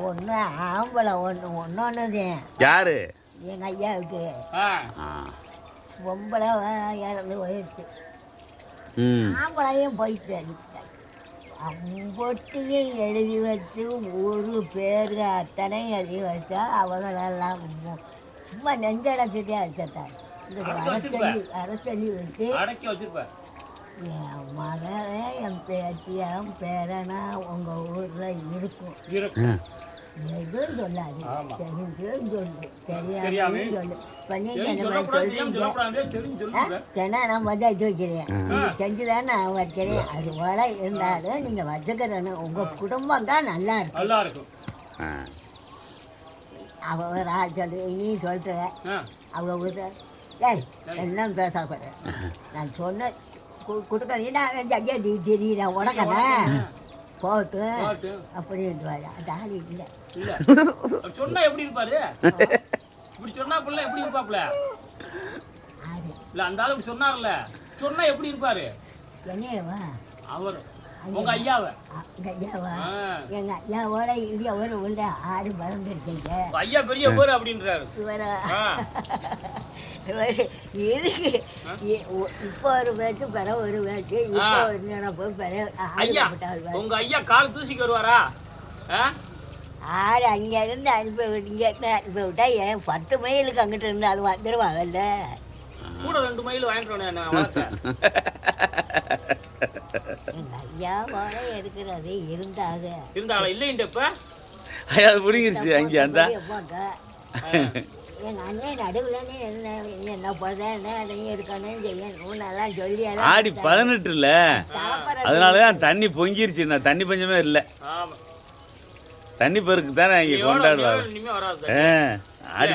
ஒன்று ஆம்பளை ஒன்னொன்னுது. யாரு? எங்கள் ஐயாவுக்கு பொம்பளை இறந்து போயிடுச்சு. ஆம்பளையும் போயிட்டு பொட்டியும் எழுதி வச்சு ஒரு பேர் அத்தனை எழுதி வச்சா அவங்களெல்லாம் சும்மா நெஞ்சடைச்சதே அடிச்சதான். அரசொல்லி வச்சு என் மகளே என் பேத்தியும் பேரனா உங்கள் ஊரில் இருக்கும். எதுவும் சொல்லாது, தெரிஞ்சும் சொல்லு, தெரியாமையும் சொல்லு. இப்போ நீங்கள் இந்த மாதிரி சொல்கிறீங்க, தென்னா நான் வச்சு வைக்கிறேன், நீங்கள் செஞ்சுதானே நான் வைக்கிறேன். அது போல இருந்தாலும் நீங்கள் வச்சுக்கிறேன்னு உங்கள் குடும்பம் தான் நல்லா இருக்கும். அவ சொல்லு நீ சொல்கிற அவங்க ஊர் ஏய் என்ன பேசக்கூடாது. நான் சொன்ன கொடுக்க ஐயா தெரியுறேன் உனக்கண்ணா போட்டு அப்படின்ட்டு வர தாலி இல்லை. சொன்னா எப்படி இருப்பாரு? இப்படி சொன்னா புள்ள எப்படி இருப்பாப்ல? இல்ல அந்த ஆளு இப்படி சொன்னார்ல, சொன்னா எப்படி இருப்பாரு? என்னையவா? அவர் உங்க ஐயாவை? எங்க ஐயாவோட இந்தியாவோட உள்ள ஆடு மறந்துருக்கீங்க. ஐயா பெரிய ஊர் அப்படின்றாரு இருக்கு. இப்போ ஒரு பேச்சு பெற ஒரு பேச்சு, இப்போ ஒரு நினைப்பு பெற. ஐயா உங்க ஐயா கால் தூசிக்கு வருவாரா? ஆறு அங்கே இருந்து அனுப்பி இங்கே அனுப்பி விட்டா ஏன் 10 மைலுக்கு அங்கிட்டு இருந்தாலும் வந்துடுவாங்கல்ல. கூட 2 மைல் வாங்கிட்டு எங்கள் ஐயா போல இருக்கிறது இருந்தாலும் இல்லைன்றப்ப அது பிடிங்கிருச்சு அங்கே அந்த எங்கள் அண்ணன் நடுவுலன்னு என்ன பண்ணுறேன் அதையும் இருக்கணும் செய்யணும் நல்லா சொல்லி ஆடி 18 அதனால தான் தண்ணி பொங்கிருச்சு. நான் தண்ணி பஞ்சமே இல்லை. தண்ணி பெருக்கு தானே இங்கே கொண்டாடுவாங்க. ஆடி